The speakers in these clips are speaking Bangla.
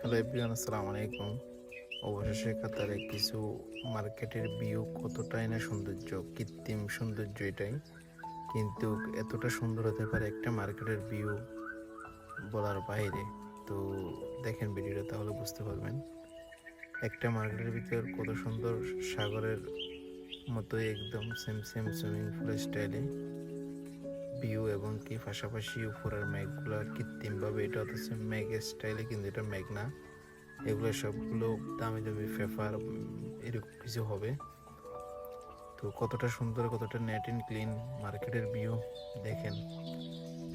হ্যালো এভরিওয়ান, আসসালামু আলাইকুম। অবশেষে কাতারে কিছু মার্কেটের ভিউ কতটাই না সৌন্দর্য, কৃত্রিম সৌন্দর্য এটাই। কিন্তু এতটা সুন্দর হতে পারে একটা মার্কেটের ভিউ বলার বাইরে। তো দেখেন ভিডিওটা, তাহলে বুঝতে পারবেন একটা মার্কেটের ভিতর কত সুন্দর, সাগরের মতোই একদম সেম সেম সুইমিং পুল স্টাইলে ভিউ, এবং কি পাশাপাশি উপরের মেঘগুলো কৃত্রিমভাবে, এটা হচ্ছে মেঘ স্টাইলে, কিন্তু এটা মেঘ না, এগুলো সবগুলো দামি দামি পেপার এরকম কিছু হবে। তো কতটা সুন্দর, কতটা নেট অ্যান্ড ক্লিন মার্কেটের ভিউ দেখেন।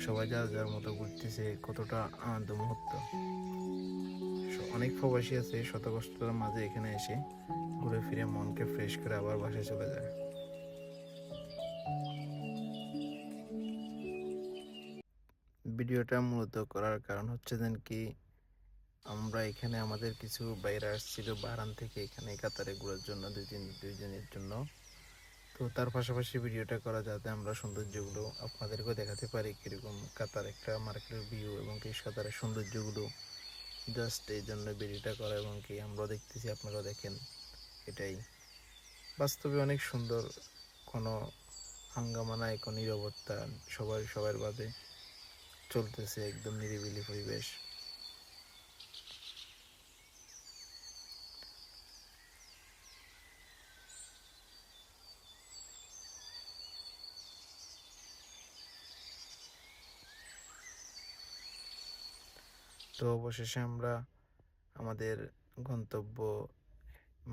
সবাই যার যার মতো ঘুরতেছে, কতটা আনন্দ মুহূর্ত। অনেক প্রবাসী আছে শত কষ্টের মাঝে এখানে এসে ঘুরে ফিরে মনকে ফ্রেশ করে আবার বাসায় চলে যায়। ভিডিওটা মূলত করার কারণ হচ্ছে যেন কি, আমরা এখানে আমাদের কিছু বাইরে আসছিল বাহরান থেকে এখানে কাতারে ঘোরার জন্য, দুই দিনের জন্য। তো তার পাশাপাশি ভিডিওটা করা, যাতে আমরা সৌন্দর্যগুলো আপনাদেরকেও দেখাতে পারি, কীরকম কাতার একটা মার্কেটের ভিউ এবং কি কাতারের সৌন্দর্যগুলো। জাস্ট এই জন্য ভিডিওটা করা, এবং কি আমরাও দেখতেছি, আপনারাও দেখেন। এটাই বাস্তবে অনেক সুন্দর, কোনো হাঙ্গামা নাই, কোনো নীরবতা, সবাই সবার বাদে চলতেছে, একদম নিরিবিলি পরিবেশ। তো অবশেষে আমরা আমাদের গন্তব্য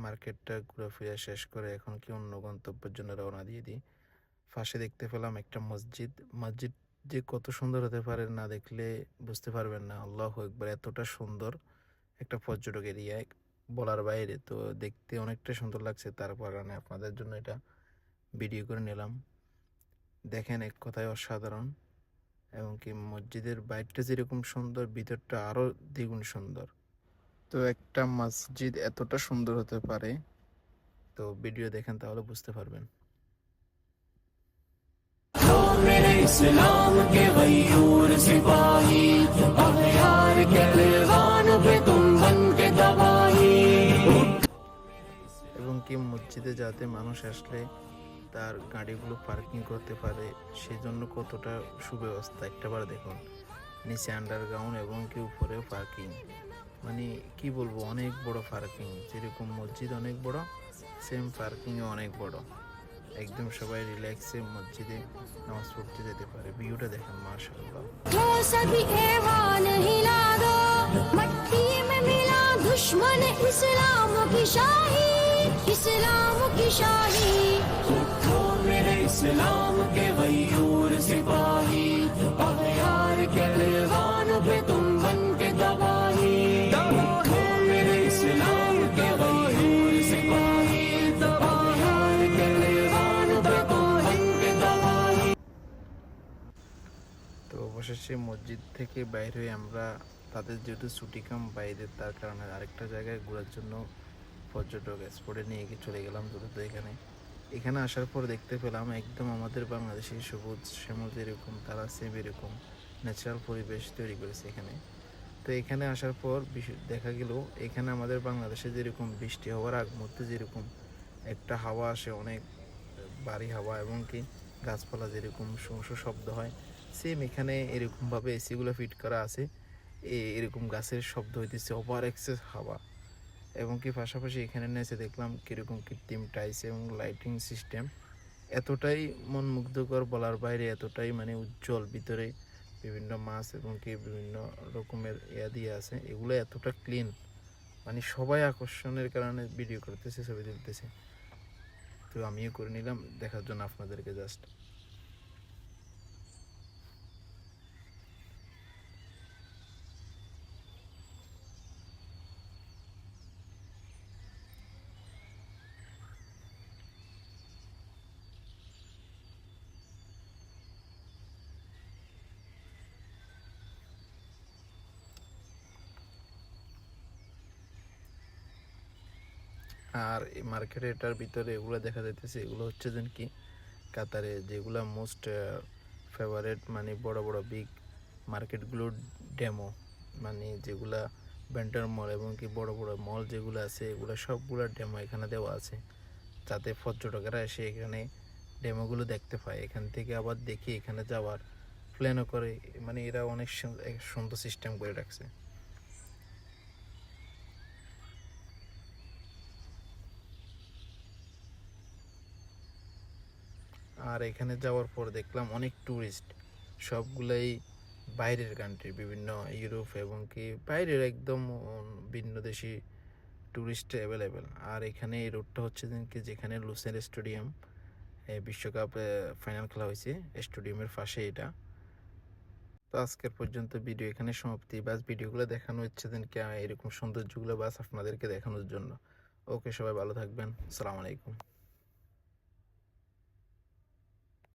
মার্কেটটা ঘুরে শেষ করে এখন কি অন্য গন্তব্যের জন্য রওনা দিয়ে দিই। পাশে দেখতে পেলাম একটা মসজিদ। মসজিদ যে কত সুন্দর হতে পারে, না দেখলে বুঝতে পারবেন না। আল্লাহু আকবার, এতটা সুন্দর একটা পর্যটক এরিয়ায় বলার বাইরে। তো দেখতে অনেকটা সুন্দর লাগছে, তার কারণে আপনাদের জন্য এটা ভিডিও করে নিলাম। দেখেন, এক কথায় অসাধারণ। এবং কি মসজিদের বাইরটা যেরকম সুন্দর, ভিতরটা আরো দ্বিগুণ সুন্দর। তো একটা মসজিদ এতটা সুন্দর হতে পারে, তো ভিডিও দেখেন তাহলে বুঝতে পারবেন। मेरे इस्लाम के गयूर सिपाही अख्तियार के पहलवान पे तुम बन के तबाही। এবং কি মসজিদে যাতে মানুষ আসলে তার গাড়িগুলো পার্কিং করতে পারে, সেজন্য কতটা সুব্যবস্থা একটাবার দেখুন। নিচে আন্ডারগ্রাউন্ড এবং কি উপরেও পার্কিং, মানে কি বলবো, অনেক বড় পার্কিং। যেরকম মসজিদ অনেক বড়, সেম পার্কিংও অনেক বড়। একদম সবাই রিল্যাক্সে মসজিদে নামাজ পড়তে যেতে পারে। ভিউটা দেখেন, মাশাআল্লাহ। सभी ऐवान हिला दो, मट्टी में मिला दुश्मन इस्लाम की शाही, इस्लाम की शाही। उठो मेरे इस्लाम के गयूर सिपाही अख्तियार के पहलवान पे तुम बन के तबाही। उठो मेरे इस्लाम के गयूर सिपाही अख्तियार के पहलवान पे तुम बन के तबाही। তো অবশেষে মসজিদ থেকে বাইর হয়ে আমরা, তাদের যেহেতু ছুটি কাম বাইরে, তার কারণে আরেকটা জায়গায় ঘোরার জন্য পর্যটক স্পটে নিয়ে গিয়ে চলে গেলাম দ্রুত। এখানে আসার পর দেখতে পেলাম একদম আমাদের বাংলাদেশের সবুজ শ্যামল যেরকম, তারা সেম এরকম ন্যাচারাল পরিবেশ তৈরি করেছে এখানে। তো এখানে আসার পর দেখা গেল, এখানে আমাদের বাংলাদেশে যেরকম বৃষ্টি হওয়ার আগ মুহূর্তে যেরকম একটা হাওয়া আসে, অনেক ভারী হাওয়া, এবং কি গাছপালা যেরকম শব্দ হয়, সেম এখানে এরকমভাবে এসিগুলো ফিট করা আছে। এরকম গাছের শব্দ হইতেছে, ওভার এক্সেস হাওয়া। এবং কি পাশাপাশি এখানে নিচে দেখলাম কীরকম কৃত্রিম টাইলস এবং লাইটিং সিস্টেম, এতটাই মনমুগ্ধকর বলার বাইরে, এতটাই মানে উজ্জ্বল। ভিতরে বিভিন্ন মাছ এবং কি বিভিন্ন রকমের দিয়ে আছে, এগুলো এতটা ক্লিন, মানে সবাই আকর্ষণের কারণে ভিডিও করতেছে, ছবি তুলতেছে। তো আমিও করে নিলাম দেখার জন্য আপনাদেরকে জাস্ট। আর এই মার্কেটে এটার ভিতরে এগুলো দেখা যাইতেছে, এগুলো হচ্ছে যেন কি কাতারে যেগুলো মোস্ট ফেভারেট, মানে বড় বড় বিগ মার্কেটগুলোর ডেমো, মানে যেগুলা ব্যান্টার মল এবং কি বড় বড় মল যেগুলো আছে এগুলো সবগুলোর ডেমো এখানে দেওয়া আছে, যাতে পর্যটকেরা এসে এখানে ডেমোগুলো দেখতে পায়, এখান থেকে আবার দেখে এখানে যাওয়ার প্ল্যানও করে। মানে এরা অনেক সুন্দর সিস্টেম করে রাখছে। আর এখানে যাওয়ার পর দেখলাম অনেক ট্যুরিস্ট, সবগুলাই বাইরের কান্ট্রি, বিভিন্ন ইউরোপ এবং কি বাইরের একদম ভিন্ন দেশি ট্যুরিস্ট অ্যাভেলেবেল। আর এখানে এই রোডটা হচ্ছে কি যেখানে লুসেল স্টেডিয়াম বিশ্বকাপ ফাইনাল খেলা হয়েছে, স্টেডিয়ামের পাশে এটা। তো আজকের পর্যন্ত ভিডিও এখানে সমাপ্তি। বাস ভিডিওগুলো দেখানো হচ্ছে কি এরকম সৌন্দর্যগুলো বাস আপনাদেরকে দেখানোর জন্য। ওকে, সবাই ভালো থাকবেন, আসসালামু আলাইকুম।